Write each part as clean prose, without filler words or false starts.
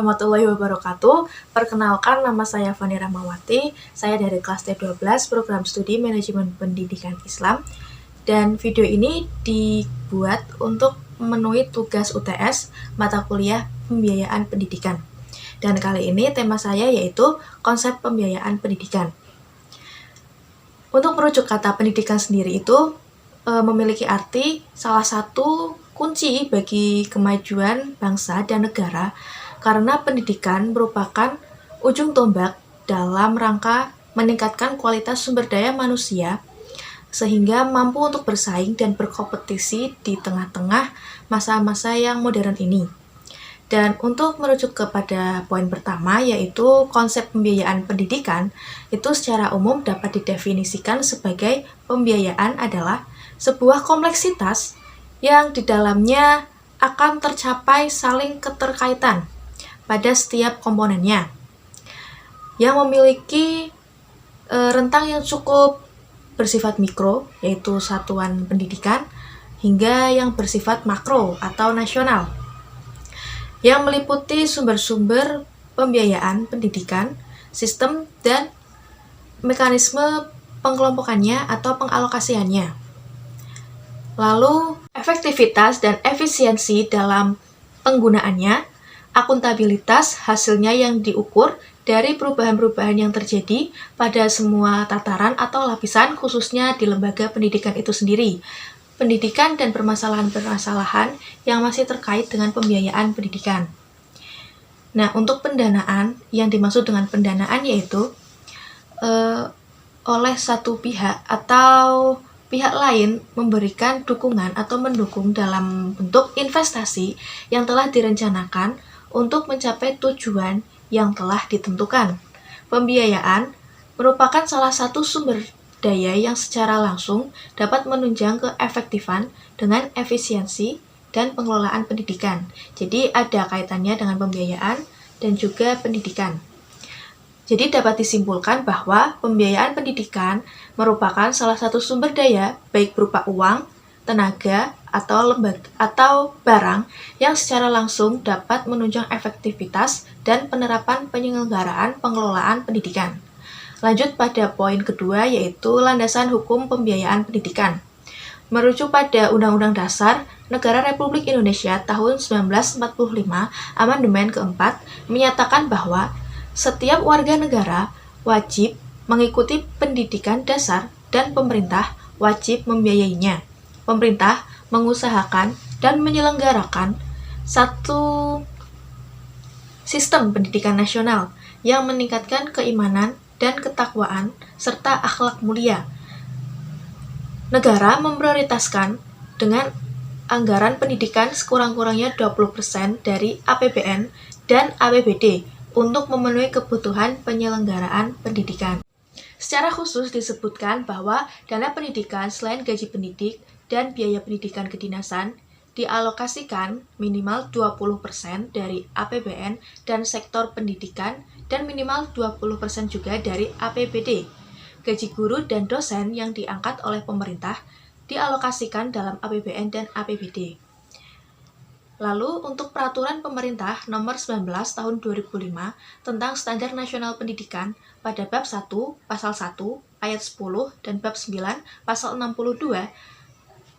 warahmatullahi wabarakatuh. Perkenalkan, nama saya Fani Rahmawati. Saya dari kelas T12 Program Studi Manajemen Pendidikan Islam. Dan video ini dibuat untuk memenuhi tugas UTS mata kuliah pembiayaan pendidikan. Dan kali ini tema saya yaitu konsep pembiayaan pendidikan. Untuk merujuk kata pendidikan sendiri itu memiliki arti salah satu kunci bagi kemajuan bangsa dan negara, karena pendidikan merupakan ujung tombak dalam rangka meningkatkan kualitas sumber daya manusia sehingga mampu untuk bersaing dan berkompetisi di tengah-tengah masa-masa yang modern ini. Dan untuk merujuk kepada poin pertama, yaitu konsep pembiayaan pendidikan, itu secara umum dapat didefinisikan sebagai pembiayaan adalah sebuah kompleksitas yang di dalamnya akan tercapai saling keterkaitan pada setiap komponennya, yang memiliki rentang yang cukup bersifat mikro, yaitu satuan pendidikan, hingga yang bersifat makro atau nasional, yang meliputi sumber-sumber pembiayaan pendidikan, sistem, dan mekanisme pengelompokannya atau pengalokasiannya. Lalu, efektivitas dan efisiensi dalam penggunaannya, akuntabilitas hasilnya yang diukur dari perubahan-perubahan yang terjadi pada semua tataran atau lapisan, khususnya di lembaga pendidikan itu sendiri, pendidikan dan permasalahan-permasalahan yang masih terkait dengan pembiayaan pendidikan. Nah, untuk pendanaan, yang dimaksud dengan pendanaan yaitu oleh satu pihak atau pihak lain memberikan dukungan atau mendukung dalam bentuk investasi yang telah direncanakan untuk mencapai tujuan yang telah ditentukan. Pembiayaan merupakan salah satu sumber daya yang secara langsung dapat menunjang keefektifan dengan efisiensi dan pengelolaan pendidikan. Jadi ada kaitannya dengan pembiayaan dan juga pendidikan. Jadi dapat disimpulkan bahwa pembiayaan pendidikan merupakan salah satu sumber daya baik berupa uang, tenaga, atau barang yang secara langsung dapat menunjang efektivitas dan penerapan penyelenggaraan pengelolaan pendidikan. Lanjut pada poin kedua, yaitu landasan hukum pembiayaan pendidikan. Merujuk pada Undang-Undang Dasar Negara Republik Indonesia tahun 1945, Amandemen keempat menyatakan bahwa setiap warga negara wajib mengikuti pendidikan dasar dan pemerintah wajib membiayainya. Pemerintah mengusahakan dan menyelenggarakan satu sistem pendidikan nasional yang meningkatkan keimanan dan ketakwaan serta akhlak mulia. Negara memprioritaskan dengan anggaran pendidikan sekurang-kurangnya 20% dari APBN dan APBD untuk memenuhi kebutuhan penyelenggaraan pendidikan. Secara khusus disebutkan bahwa dana pendidikan selain gaji pendidik dan biaya pendidikan kedinasan dialokasikan minimal 20% dari APBN dan sektor pendidikan dan minimal 20% juga dari APBD. Gaji guru dan dosen yang diangkat oleh pemerintah dialokasikan dalam APBN dan APBD. Lalu, untuk Peraturan Pemerintah Nomor 19 Tahun 2005 tentang Standar Nasional Pendidikan pada Bab 1, Pasal 1, Ayat 10, dan Bab 9, Pasal 62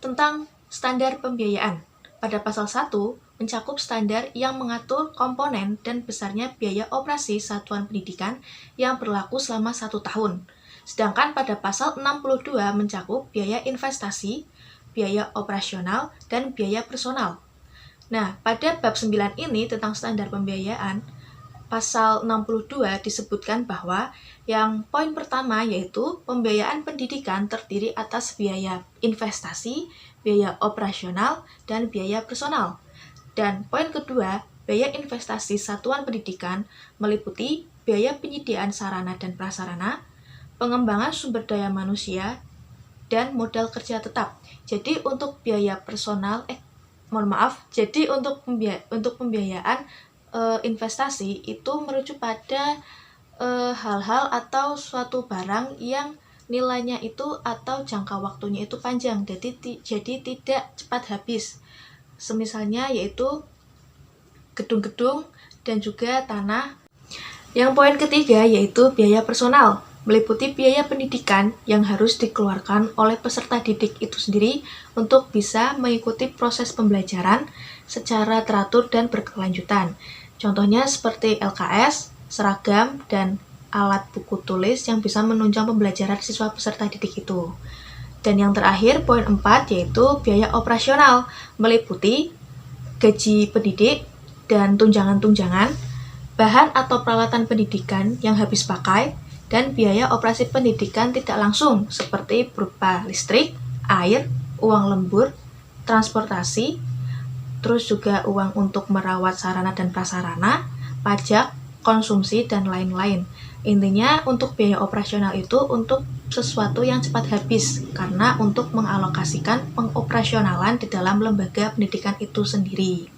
tentang standar pembiayaan. Pada Pasal 1, mencakup standar yang mengatur komponen dan besarnya biaya operasi satuan pendidikan yang berlaku selama 1 tahun. Sedangkan pada Pasal 62 mencakup biaya investasi, biaya operasional, dan biaya personal. Nah, pada bab 9 ini tentang standar pembiayaan, pasal 62 disebutkan bahwa yang poin pertama yaitu pembiayaan pendidikan terdiri atas biaya investasi, biaya operasional, dan biaya personal. Dan poin kedua, biaya investasi satuan pendidikan meliputi biaya penyediaan sarana dan prasarana, pengembangan sumber daya manusia, dan modal kerja tetap. Jadi untuk biaya personal, jadi untuk pembiayaan investasi itu merujuk pada hal-hal atau suatu barang yang nilainya itu atau jangka waktunya itu panjang, jadi tidak cepat habis. Semisalnya yaitu gedung-gedung dan juga tanah. Yang poin ketiga yaitu biaya personal, meliputi biaya pendidikan yang harus dikeluarkan oleh peserta didik itu sendiri untuk bisa mengikuti proses pembelajaran secara teratur dan berkelanjutan. Contohnya seperti LKS, seragam, dan alat buku tulis yang bisa menunjang pembelajaran siswa peserta didik itu. Dan yang terakhir, poin 4, yaitu biaya operasional, meliputi gaji pendidik dan tunjangan-tunjangan, bahan atau peralatan pendidikan yang habis pakai, dan biaya operasi pendidikan tidak langsung seperti berupa listrik, air, uang lembur, transportasi, terus juga uang untuk merawat sarana dan prasarana, pajak, konsumsi, dan lain-lain. Intinya untuk biaya operasional itu untuk sesuatu yang cepat habis karena untuk mengalokasikan pengoperasionalan di dalam lembaga pendidikan itu sendiri.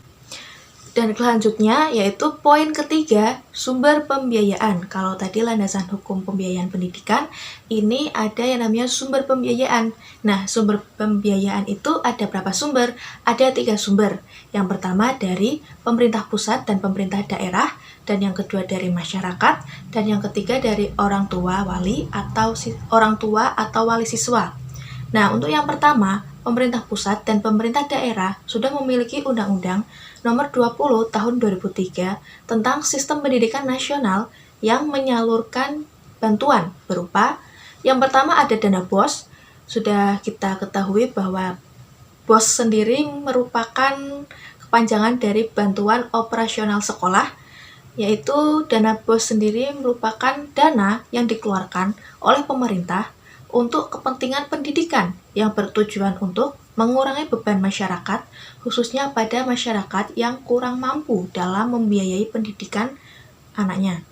Dan selanjutnya yaitu poin ketiga, sumber pembiayaan. Kalau tadi landasan hukum pembiayaan pendidikan, ini ada yang namanya sumber pembiayaan. Nah, sumber pembiayaan itu ada berapa sumber? Ada 3 sumber. Yang pertama dari pemerintah pusat dan pemerintah daerah, dan yang kedua dari masyarakat, dan yang ketiga dari orang tua wali atau wali siswa. Nah, untuk yang pertama, pemerintah pusat dan pemerintah daerah sudah memiliki Undang-Undang Nomor 20 Tahun 2003 tentang Sistem Pendidikan Nasional yang menyalurkan bantuan berupa yang pertama ada dana BOS. Sudah kita ketahui bahwa BOS sendiri merupakan kepanjangan dari Bantuan Operasional Sekolah, yaitu dana BOS sendiri merupakan dana yang dikeluarkan oleh pemerintah untuk kepentingan pendidikan yang bertujuan untuk mengurangi beban masyarakat, khususnya pada masyarakat yang kurang mampu dalam membiayai pendidikan anaknya.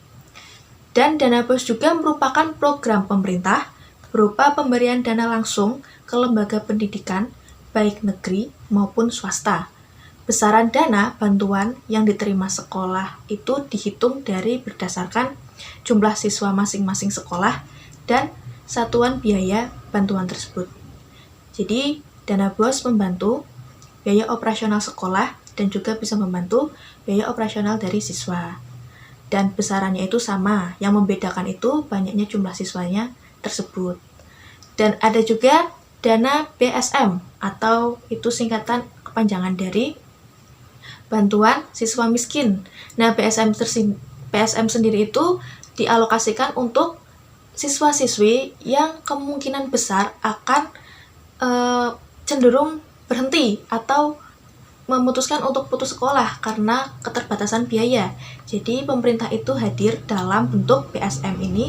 Dan dana BOS juga merupakan program pemerintah berupa pemberian dana langsung ke lembaga pendidikan, baik negeri maupun swasta. Besaran dana bantuan yang diterima sekolah itu dihitung dari berdasarkan jumlah siswa masing-masing sekolah dan satuan biaya bantuan tersebut. Jadi, dana BOS membantu biaya operasional sekolah dan juga bisa membantu biaya operasional dari siswa. Dan besarannya itu sama, yang membedakan itu banyaknya jumlah siswanya tersebut. Dan ada juga dana BSM atau itu singkatan kepanjangan dari bantuan siswa miskin. Nah, BSM sendiri itu dialokasikan untuk siswa-siswi yang kemungkinan besar akan cenderung berhenti atau memutuskan untuk putus sekolah karena keterbatasan biaya. Jadi pemerintah itu hadir dalam bentuk BSM ini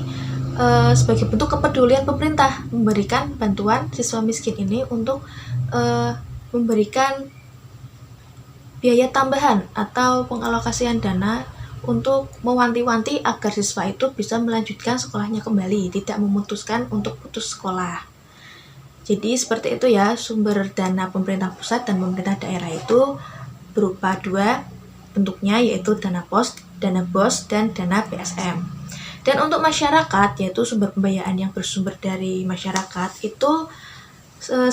sebagai bentuk kepedulian pemerintah memberikan bantuan siswa miskin ini untuk memberikan biaya tambahan atau pengalokasian dana untuk mewanti-wanti agar siswa itu bisa melanjutkan sekolahnya kembali, tidak memutuskan untuk putus sekolah. Jadi seperti itu ya, sumber dana pemerintah pusat dan pemerintah daerah itu berupa 2 bentuknya, yaitu dana BOS dan dana BSM. Dan untuk masyarakat, yaitu sumber pembiayaan yang bersumber dari masyarakat, itu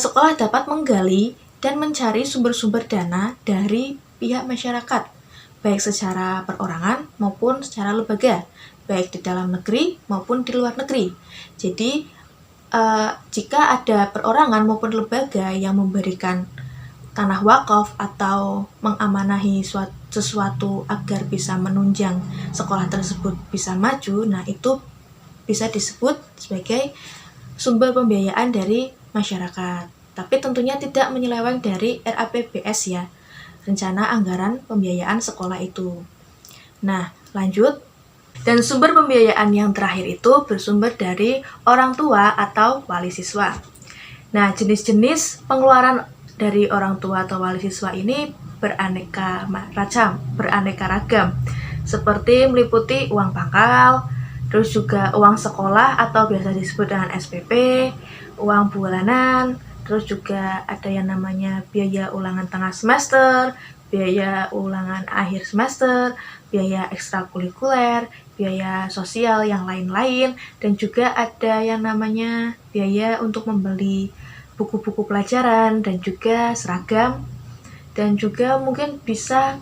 sekolah dapat menggali dan mencari sumber-sumber dana dari pihak masyarakat, baik secara perorangan maupun secara lembaga, baik di dalam negeri maupun di luar negeri. Jadi, jika ada perorangan maupun lembaga yang memberikan tanah wakaf atau mengamanahi sesuatu agar bisa menunjang sekolah tersebut bisa maju, nah itu bisa disebut sebagai sumber pembiayaan dari masyarakat. Tapi tentunya tidak menyeleweng dari RAPBS ya, Rencana Anggaran Pembiayaan Sekolah itu. Nah, lanjut. Dan sumber pembiayaan yang terakhir itu bersumber dari orang tua atau wali siswa. Nah, jenis-jenis pengeluaran dari orang tua atau wali siswa ini beraneka ragam, seperti meliputi uang pangkal, terus juga uang sekolah atau biasa disebut dengan SPP, uang bulanan, terus juga ada yang namanya biaya ulangan tengah semester, biaya ulangan akhir semester, biaya ekstrakurikuler, biaya sosial yang lain-lain, dan juga ada yang namanya biaya untuk membeli buku-buku pelajaran dan juga seragam, dan juga mungkin bisa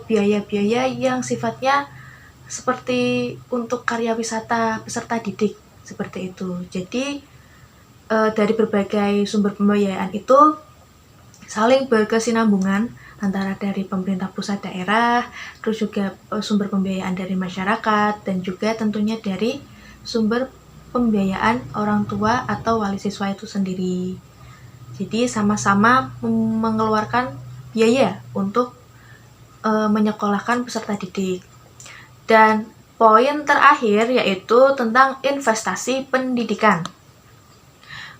biaya-biaya yang sifatnya seperti untuk karya wisata peserta didik seperti itu. Jadi dari berbagai sumber pembiayaan itu saling berkesinambungan antara dari pemerintah pusat daerah, terus juga sumber pembiayaan dari masyarakat, dan juga tentunya dari sumber pembiayaan orang tua atau wali siswa itu sendiri. Jadi sama-sama mengeluarkan biaya untuk menyekolahkan peserta didik. Dan poin terakhir yaitu tentang investasi pendidikan.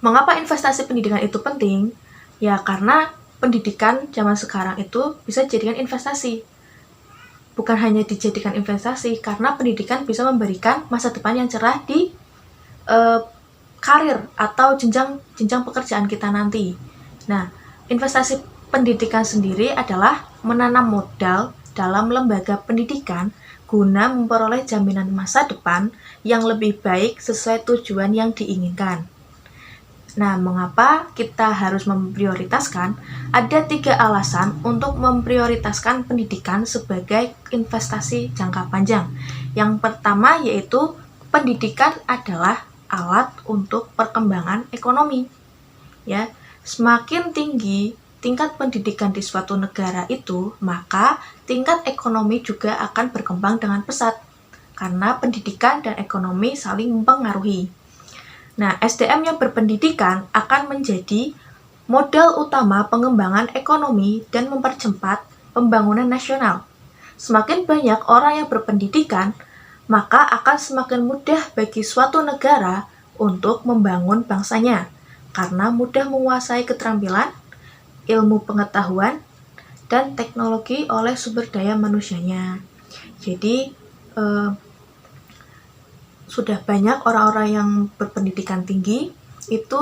Mengapa investasi pendidikan itu penting? Ya karena pendidikan zaman sekarang itu bisa dijadikan investasi. Bukan hanya dijadikan investasi, karena pendidikan bisa memberikan masa depan yang cerah di karir atau jenjang pekerjaan kita nanti. Nah, investasi pendidikan sendiri adalah menanam modal dalam lembaga pendidikan guna memperoleh jaminan masa depan yang lebih baik sesuai tujuan yang diinginkan. Nah, mengapa kita harus memprioritaskan? Ada 3 alasan untuk memprioritaskan pendidikan sebagai investasi jangka panjang. Yang pertama yaitu pendidikan adalah alat untuk perkembangan ekonomi. Ya, semakin tinggi tingkat pendidikan di suatu negara itu, maka tingkat ekonomi juga akan berkembang dengan pesat, karena pendidikan dan ekonomi saling mempengaruhi. Nah, SDM yang berpendidikan akan menjadi modal utama pengembangan ekonomi dan mempercepat pembangunan nasional. Semakin banyak orang yang berpendidikan, maka akan semakin mudah bagi suatu negara untuk membangun bangsanya, karena mudah menguasai keterampilan, ilmu pengetahuan, dan teknologi oleh sumber daya manusianya. Jadi, sudah banyak orang-orang yang berpendidikan tinggi, itu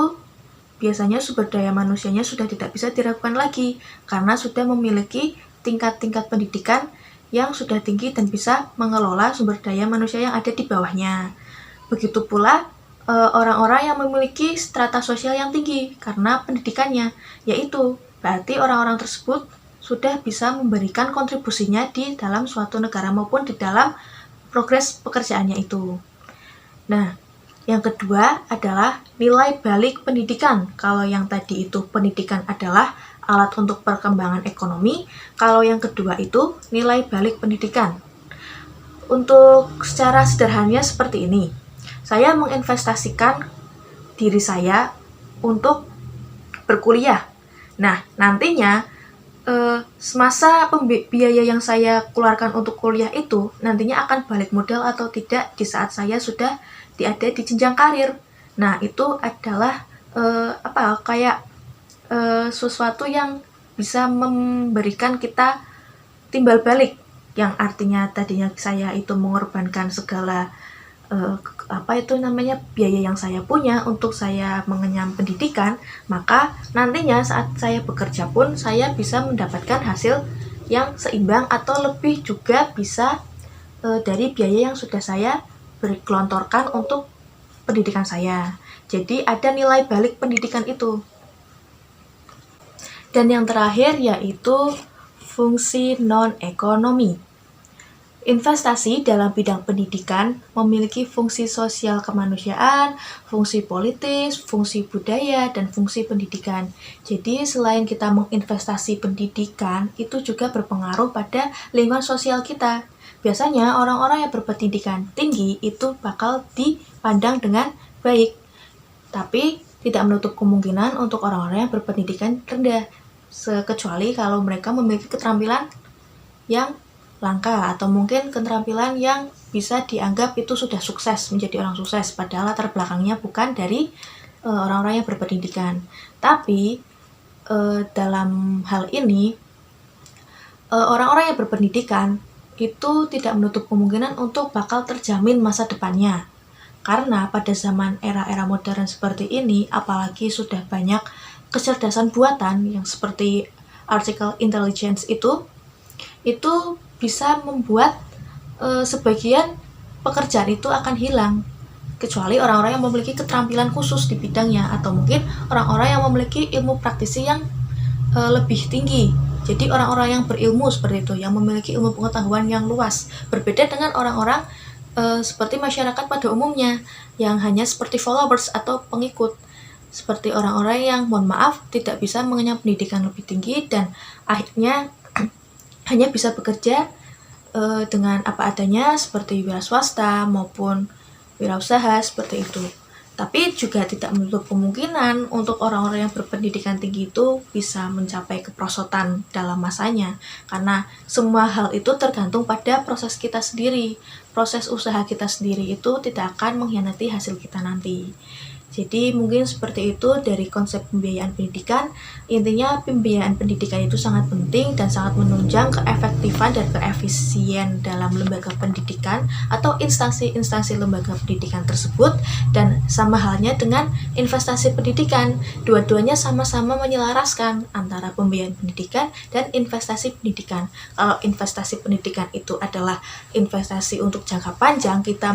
biasanya sumber daya manusianya sudah tidak bisa diragukan lagi, karena sudah memiliki tingkat-tingkat pendidikan yang sudah tinggi dan bisa mengelola sumber daya manusia yang ada di bawahnya. Begitu pula orang-orang yang memiliki strata sosial yang tinggi karena pendidikannya, yaitu berarti orang-orang tersebut sudah bisa memberikan kontribusinya di dalam suatu negara maupun di dalam progres pekerjaannya itu. Nah, yang kedua adalah nilai balik pendidikan. Kalau yang tadi itu pendidikan adalah alat untuk perkembangan ekonomi, kalau yang kedua itu nilai balik pendidikan. Untuk secara sederhananya seperti ini, saya menginvestasikan diri saya untuk berkuliah. Nah, nantinya semasa biaya yang saya keluarkan untuk kuliah itu nantinya akan balik modal atau tidak di saat saya sudah ada di jenjang karir. Nah, itu adalah sesuatu yang bisa memberikan kita timbal balik, yang artinya tadinya saya itu mengorbankan segala biaya yang saya punya untuk saya mengenyam pendidikan, maka nantinya saat saya bekerja pun saya bisa mendapatkan hasil yang seimbang atau lebih juga bisa dari biaya yang sudah saya gelontorkan untuk pendidikan saya. Jadi ada nilai balik pendidikan itu. Dan yang terakhir yaitu fungsi non-ekonomi. Investasi dalam bidang pendidikan memiliki fungsi sosial kemanusiaan, fungsi politis, fungsi budaya, dan fungsi pendidikan. Jadi selain kita menginvestasi pendidikan, itu juga berpengaruh pada lingkungan sosial kita. Biasanya orang-orang yang berpendidikan tinggi itu bakal dipandang dengan baik, tapi tidak menutup kemungkinan untuk orang-orang yang berpendidikan rendah, kecuali kalau mereka memiliki keterampilan yang langka atau mungkin keterampilan yang bisa dianggap itu sudah sukses, menjadi orang sukses, padahal latar belakangnya bukan dari orang-orang yang berpendidikan. Tapi dalam hal ini orang-orang yang berpendidikan itu tidak menutup kemungkinan untuk bakal terjamin masa depannya, karena pada zaman era-era modern seperti ini, apalagi sudah banyak kecerdasan buatan yang seperti artificial intelligence itu bisa membuat sebagian pekerjaan itu akan hilang, kecuali orang-orang yang memiliki keterampilan khusus di bidangnya, atau mungkin orang-orang yang memiliki ilmu praktisi yang lebih tinggi. Jadi orang-orang yang berilmu seperti itu, yang memiliki ilmu pengetahuan yang luas, berbeda dengan orang-orang seperti masyarakat pada umumnya, yang hanya seperti followers atau pengikut. Seperti orang-orang yang, mohon maaf, tidak bisa mengenyam pendidikan lebih tinggi dan akhirnya hanya bisa bekerja dengan apa adanya seperti wira swasta maupun wirausaha seperti itu. Tapi juga tidak menutup kemungkinan untuk orang-orang yang berpendidikan tinggi itu bisa mencapai keperosotan dalam masanya. Karena semua hal itu tergantung pada proses kita sendiri. Proses usaha kita sendiri itu tidak akan mengkhianati hasil kita nanti. Jadi mungkin seperti itu dari konsep pembiayaan pendidikan. Intinya pembiayaan pendidikan itu sangat penting dan sangat menunjang keefektifan dan keefisien dalam lembaga pendidikan atau instansi-instansi lembaga pendidikan tersebut, dan sama halnya dengan investasi pendidikan. Dua-duanya sama-sama menyelaraskan antara pembiayaan pendidikan dan investasi pendidikan. Kalau investasi pendidikan itu adalah investasi untuk jangka panjang, kita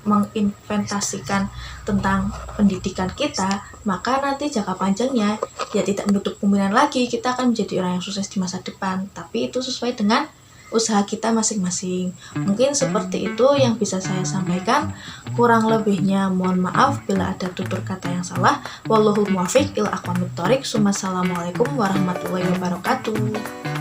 menginvestasikan tentang pendidikan kita, maka nanti jangka panjangnya ya tidak menutup kemungkinan lagi kita akan menjadi orang yang sukses di masa depan, tapi itu sesuai dengan usaha kita masing-masing. Mungkin seperti itu yang bisa saya sampaikan. Kurang lebihnya mohon maaf bila ada tutur kata yang salah. Wallahul muwaffiq ila aqwamit thoriq. Wassalamualaikum warahmatullahi wabarakatuh.